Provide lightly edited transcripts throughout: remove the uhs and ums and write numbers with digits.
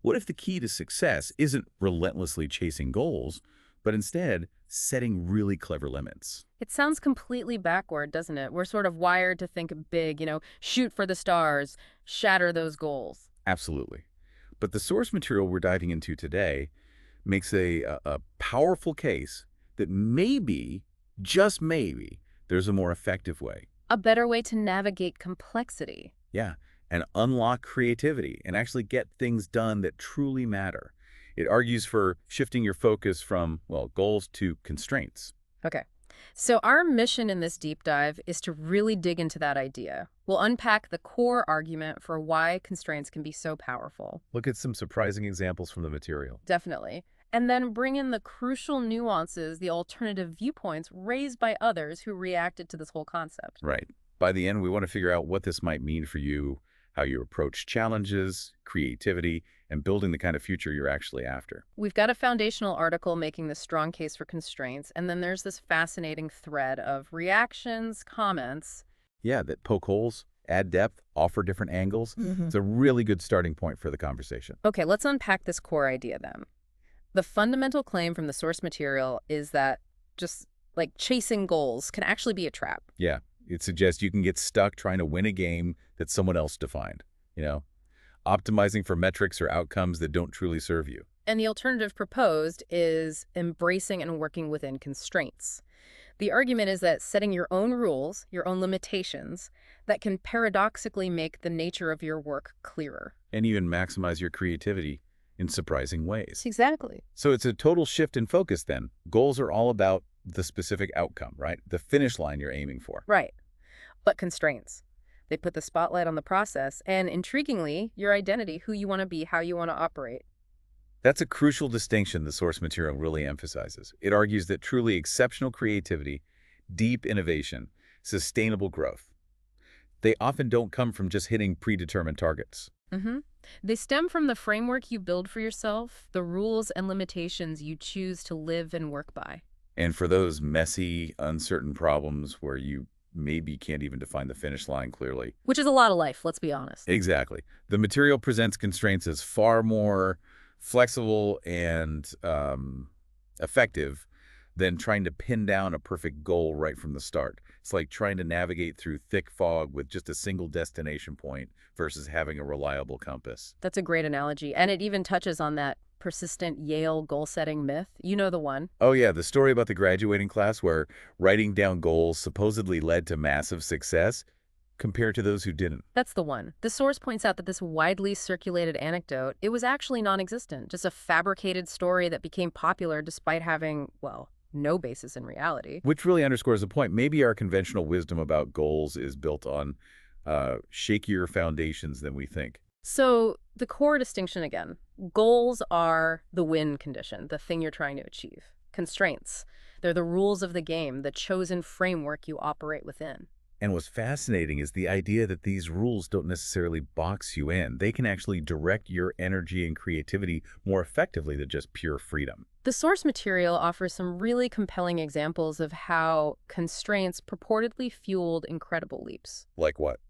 What if the key to success isn't relentlessly chasing goals, but instead setting really clever limits? It sounds completely backward, doesn't it? We're sort of wired to think big, shoot for the stars, shatter those goals. Absolutely. But the source material we're diving into today makes a powerful case that maybe, just maybe, there's a more effective way. A better way to navigate complexity. Yeah, and unlock creativity and actually get things done that truly matter. It argues for shifting your focus from, well, goals to constraints. Okay. So our mission in this deep dive is to really dig into that idea. We'll unpack the core argument for why constraints can be so powerful. Look at some surprising examples from the material. Definitely. And then bring in the crucial nuances, the alternative viewpoints raised by others who reacted to this whole concept. Right. By the end, we want to figure out what this might mean for you, how you approach challenges, creativity, and building the kind of future you're actually after. We've got a foundational article making the strong case for constraints, and then there's this fascinating thread of reactions, comments. Yeah, that poke holes, add depth, offer different angles. Mhm. It's a really good starting point for the conversation. Okay, let's unpack this core idea then. The fundamental claim from the source material is that just like chasing goals can actually be a trap. Yeah, it suggests you can get stuck trying to win a game that someone else defined, optimizing for metrics or outcomes that don't truly serve you. And the alternative proposed is embracing and working within constraints. The argument is that setting your own rules, your own limitations, that can paradoxically make the nature of your work clearer. And even maximize your creativity in surprising ways. Exactly. So it's a total shift in focus then. Goals are all about the specific outcome, right? The finish line you're aiming for. Right. But constraints. They put the spotlight on the process and, intriguingly, your identity, who you want to be, how you want to operate. That's a crucial distinction the source material really emphasizes. It argues that truly exceptional creativity, deep innovation, sustainable growth, they often don't come from just hitting predetermined targets. Mm-hmm. They stem from the framework you build for yourself, the rules and limitations you choose to live and work by. And for those messy, uncertain problems where you maybe can't even define the finish line clearly. Which is a lot of life, let's be honest. Exactly. The material presents constraints as far more flexible and effective than trying to pin down a perfect goal right from the start. It's like trying to navigate through thick fog with just a single destination point versus having a reliable compass. That's a great analogy. And it even touches on that persistent Yale goal-setting myth. You know the one. Oh yeah, the story about the graduating class where writing down goals supposedly led to massive success compared to those who didn't. That's the one. The source points out that this widely circulated anecdote, it was actually non-existent, just a fabricated story that became popular despite having, well, no basis in reality. Which really underscores the point. Maybe our conventional wisdom about goals is built on shakier foundations than we think. So the core distinction again, goals are the win condition, the thing you're trying to achieve. Constraints, they're the rules of the game, the chosen framework you operate within. And what's fascinating is the idea that these rules don't necessarily box you in. They can actually direct your energy and creativity more effectively than just pure freedom. The source material offers some really compelling examples of how constraints purportedly fueled incredible leaps. Like what?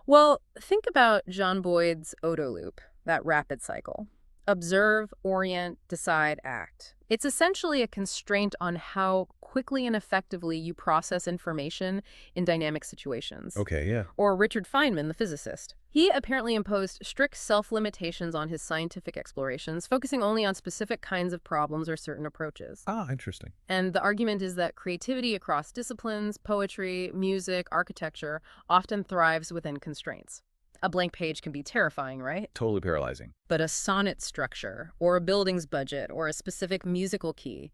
Well, think about John Boyd's Odo loop, that rapid cycle. Observe, orient, decide, act. It's essentially a constraint on how quickly and effectively you process information in dynamic situations. Okay, yeah. Or Richard Feynman, the physicist. He apparently imposed strict self-limitations on his scientific explorations, focusing only on specific kinds of problems or certain approaches. Ah, interesting. And the argument is that creativity across disciplines, poetry, music, architecture, often thrives within constraints. A blank page can be terrifying, right? Totally paralyzing. But a sonnet structure, or a building's budget, or a specific musical key,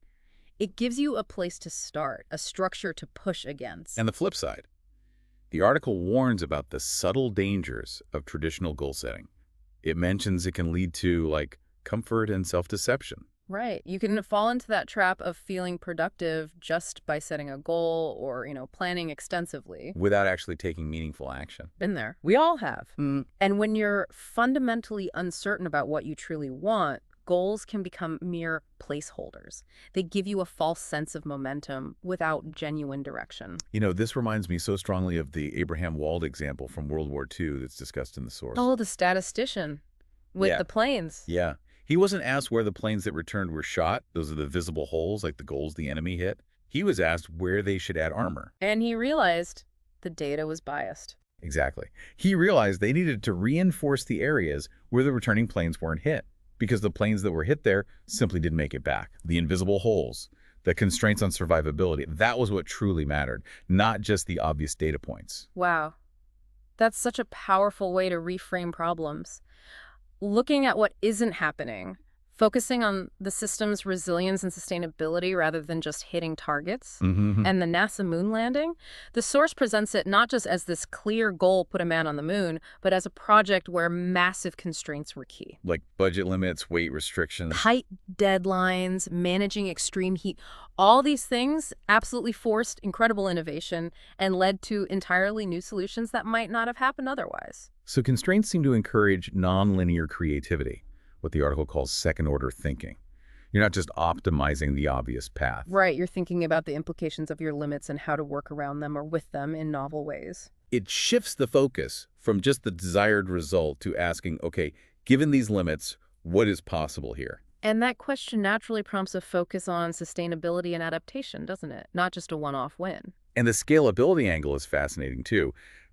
it gives you a place to start, a structure to push against. And the flip side, the article warns about the subtle dangers of traditional goal setting. It mentions it can lead to, like, comfort and self-deception. Right. You can fall into that trap of feeling productive just by setting a goal or, planning extensively. Without actually taking meaningful action. Been there. We all have. And when you're fundamentally uncertain about what you truly want, goals can become mere placeholders. They give you a false sense of momentum without genuine direction. This reminds me so strongly of the Abraham Wald example from World War II that's discussed in the source. Oh, the statistician. with Yeah. the planes. Yeah. He wasn't asked where the planes that returned were shot. Those are the visible holes, like the goals the enemy hit. He was asked where they should add armor. And he realized the data was biased. Exactly. He realized they needed to reinforce the areas where the returning planes weren't hit, because the planes that were hit there simply didn't make it back. The invisible holes, the constraints on survivability, that was what truly mattered, not just the obvious data points. Wow. That's such a powerful way to reframe problems. Looking at what isn't happening, focusing on the system's resilience and sustainability rather than just hitting targets. Mm-hmm. And the NASA moon landing, the source presents it not just as this clear goal, put a man on the moon, but as a project where massive constraints were key. Like budget limits, weight restrictions. Tight deadlines, managing extreme heat, all these things absolutely forced incredible innovation and led to entirely new solutions that might not have happened otherwise. So constraints seem to encourage nonlinear creativity, what the article calls second-order thinking. You're not just optimizing the obvious path. Right, you're thinking about the implications of your limits and how to work around them or with them in novel ways. It shifts the focus from just the desired result to asking, okay, given these limits, what is possible here? And that question naturally prompts a focus on sustainability and adaptation, doesn't it? Not just a one-off win. And the scalability angle is fascinating too.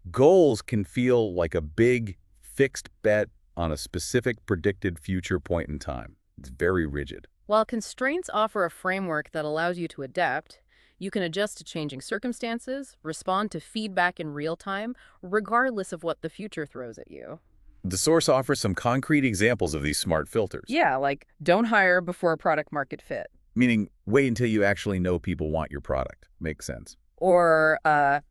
Goals can feel like a big, fixed bet on a specific predicted future point in time. It's very rigid. While constraints offer a framework that allows you to adapt, you can adjust to changing circumstances, respond to feedback in real time, regardless of what the future throws at you. The source offers some concrete examples of these smart filters. Yeah, like don't hire before a product market fit. Meaning, wait until you actually know people want your product. Makes sense. Or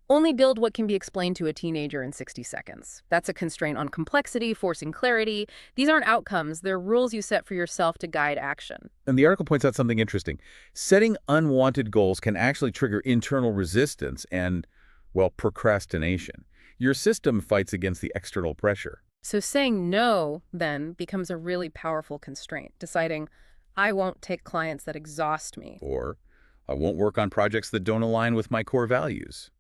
only build what can be explained to a teenager in 60 seconds. That's a constraint on complexity, forcing clarity. These aren't outcomes. They're rules you set for yourself to guide action. And the article points out something interesting. Setting unwanted goals can actually trigger internal resistance and, well, procrastination. Your system fights against the external pressure. So saying no, then, becomes a really powerful constraint. Deciding, I won't take clients that exhaust me. Or, I won't work on projects that don't align with my core values.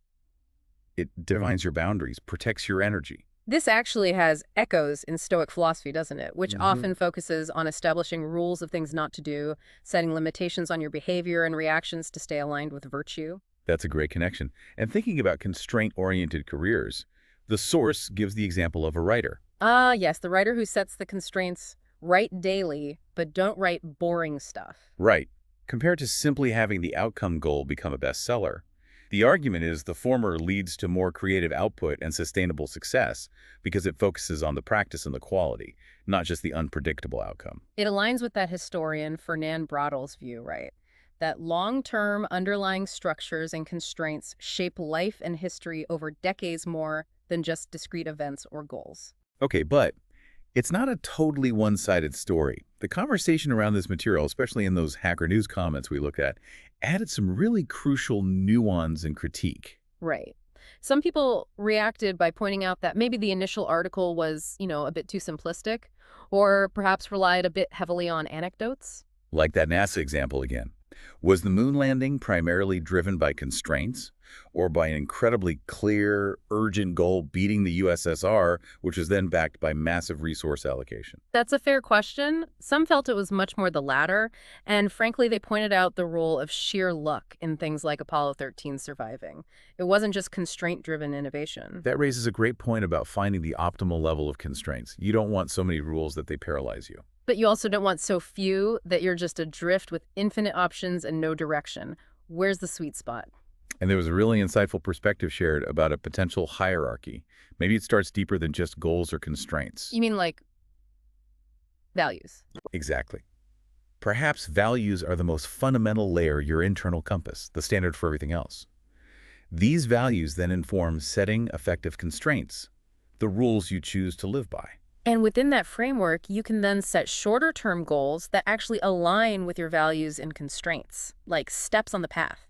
It defines your boundaries, protects your energy. This actually has echoes in Stoic philosophy, doesn't it? Which often focuses on establishing rules of things not to do, setting limitations on your behavior and reactions to stay aligned with virtue. That's a great connection. And thinking about constraint-oriented careers, the source gives the example of a writer. Ah, yes, the writer who sets the constraints, write daily, but don't write boring stuff. Right. Compared to simply having the outcome goal become a bestseller, the argument is the former leads to more creative output and sustainable success because it focuses on the practice and the quality, not just the unpredictable outcome. It aligns with that historian Fernand Braudel's view, right? That long-term underlying structures and constraints shape life and history over decades more than just discrete events or goals. Okay, but it's not a totally one-sided story. The conversation around this material, especially in those Hacker News comments we looked at, added some really crucial nuance and critique. Right. Some people reacted by pointing out that maybe the initial article was, a bit too simplistic, or perhaps relied a bit heavily on anecdotes. Like that NASA example again. Was the moon landing primarily driven by constraints or by an incredibly clear, urgent goal beating the USSR, which was then backed by massive resource allocation? That's a fair question. Some felt it was much more the latter, and frankly, they pointed out the role of sheer luck in things like Apollo 13 surviving. It wasn't just constraint-driven innovation. That raises a great point about finding the optimal level of constraints. You don't want so many rules that they paralyze you. But you also don't want so few that you're just adrift with infinite options and no direction. Where's the sweet spot? And there was a really insightful perspective shared about a potential hierarchy. Maybe it starts deeper than just goals or constraints. You mean like values? Exactly. Perhaps values are the most fundamental layer, your internal compass, the standard for everything else. These values then inform setting effective constraints, the rules you choose to live by. And within that framework, you can then set shorter-term goals that actually align with your values and constraints, like steps on the path.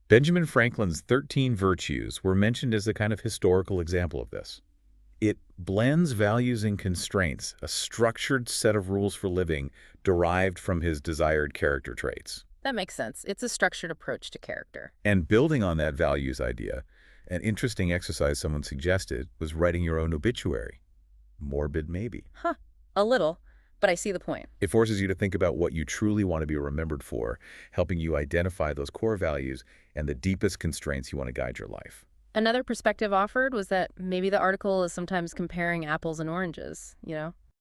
Benjamin Franklin's 13 Virtues were mentioned as a kind of historical example of this. It blends values and constraints, a structured set of rules for living derived from his desired character traits. That makes sense. It's a structured approach to character. And building on that values idea, an interesting exercise someone suggested was writing your own obituary. Morbid, maybe. Huh. A little, but I see the point. It forces you to think about what you truly want to be remembered for, helping you identify those core values and the deepest constraints you want to guide your life. Another perspective offered was that maybe the article is sometimes comparing apples and oranges.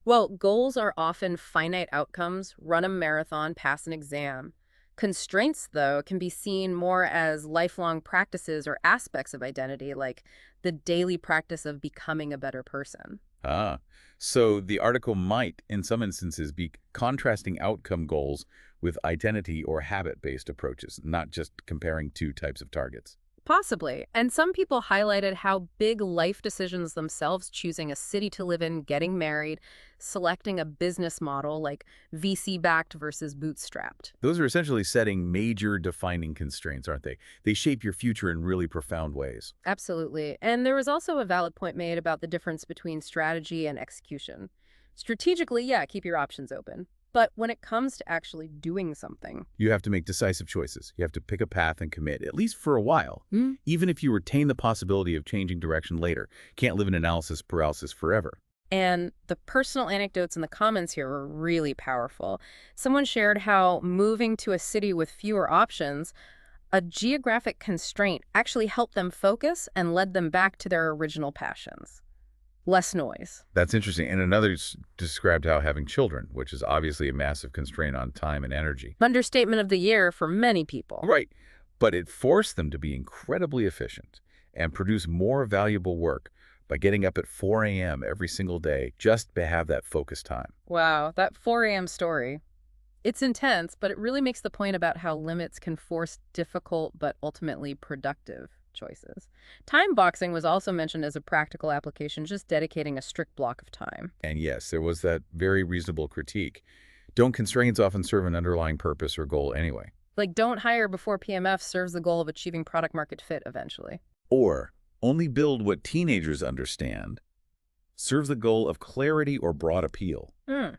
Well, goals are often finite outcomes, run a marathon, pass an exam. Constraints, though, can be seen more as lifelong practices or aspects of identity, like the daily practice of becoming a better person. Ah, so the article might, in some instances, be contrasting outcome goals with identity or habit-based approaches, not just comparing two types of targets. Possibly. And some people highlighted how big life decisions themselves, choosing a city to live in, getting married, selecting a business model like VC-backed versus bootstrapped. Those are essentially setting major defining constraints, aren't they? They shape your future in really profound ways. Absolutely. And there was also a valid point made about the difference between strategy and execution. Strategically, yeah, keep your options open. But when it comes to actually doing something, You have to make decisive choices. You have to pick a path and commit, at least for a while, hmm, even if you retain the possibility of changing direction later. Can't live in analysis paralysis forever. and the personal anecdotes in the comments here were really powerful. Someone shared how moving to a city with fewer options, a geographic constraint, actually helped them focus and led them back to their original passions. Less noise. That's interesting. And another described how having children, which is obviously a massive constraint on time and energy. Understatement of the year for many people. Right. But it forced them to be incredibly efficient and produce more valuable work by getting up at 4 a.m. every single day just to have that focus time. Wow, that 4 a.m. story. It's intense, but it really makes the point about how limits can force difficult but ultimately productive choices. Time boxing was also mentioned as a practical application, just dedicating a strict block of time. And yes, there was that very reasonable critique. Don't constraints often serve an underlying purpose or goal anyway? Like, don't hire before PMF serves the goal of achieving product market fit eventually. Or only build what teenagers understand serves the goal of clarity or broad appeal. Hmm.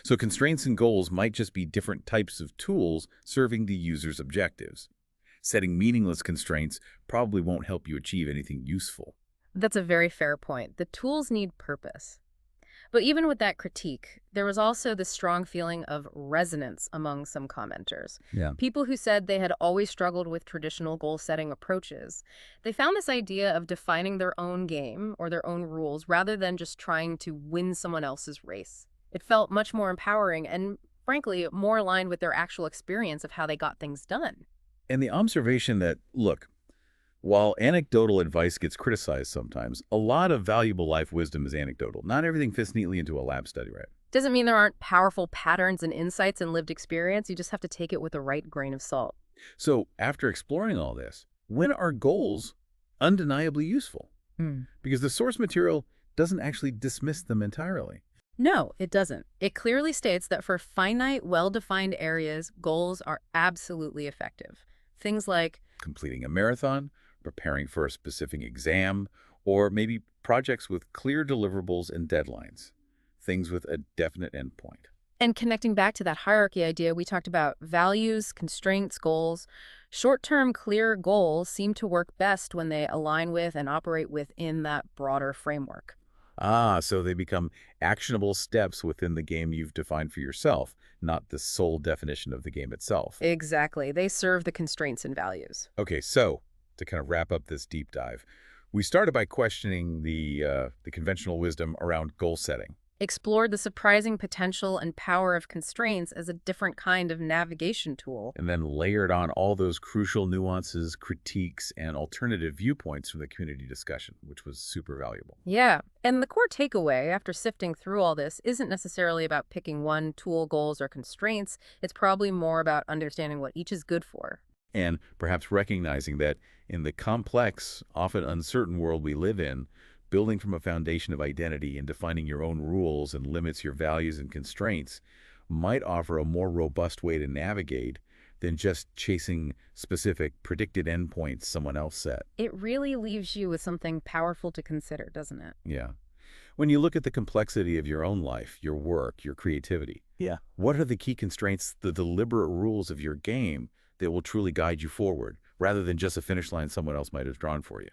So constraints and goals might just be different types of tools serving the user's objectives. Setting meaningless constraints probably won't help you achieve anything useful. That's a very fair point. The tools need purpose. But even with that critique, there was also this strong feeling of resonance among some commenters. Yeah. People who said they had always struggled with traditional goal-setting approaches. They found this idea of defining their own game or their own rules rather than just trying to win someone else's race. It felt much more empowering and, frankly, more aligned with their actual experience of how they got things done. And the observation that, look, while anecdotal advice gets criticized sometimes, a lot of valuable life wisdom is anecdotal. Not everything fits neatly into a lab study, right? Doesn't mean there aren't powerful patterns and insights and lived experience. You just have to take it with the right grain of salt. So after exploring all this, when are goals undeniably useful? Hmm. Because the source material doesn't actually dismiss them entirely. No, it doesn't. It clearly states that for finite, well-defined areas, goals are absolutely effective. Things like Completing a marathon, preparing for a specific exam, or maybe projects with clear deliverables and deadlines. Things with a definite endpoint. and connecting back to that hierarchy idea, we talked about values, constraints, goals. Short-term, clear goals seem to work best when they align with and operate within that broader framework. Ah, so they become actionable steps within the game you've defined for yourself, not the sole definition of the game itself. Exactly. They serve the constraints and values. Okay, so to kind of wrap up this deep dive, we started by questioning the conventional wisdom around goal setting. Explored the surprising potential and power of constraints as a different kind of navigation tool. And then layered on all those crucial nuances, critiques, and alternative viewpoints from the community discussion, which was super valuable. Yeah, and the core takeaway after sifting through all this isn't necessarily about picking one tool, goals, or constraints. It's probably more about understanding what each is good for. And perhaps recognizing that in the complex, often uncertain world we live in, building from a foundation of identity and defining your own rules and limits your values and constraints might offer a more robust way to navigate than just chasing specific predicted endpoints someone else set. It really leaves you with something powerful to consider, doesn't it? Yeah. When you look at the complexity of your own life, your work, your creativity, what are the key constraints, the deliberate rules of your game that will truly guide you forward, rather than just a finish line someone else might have drawn for you?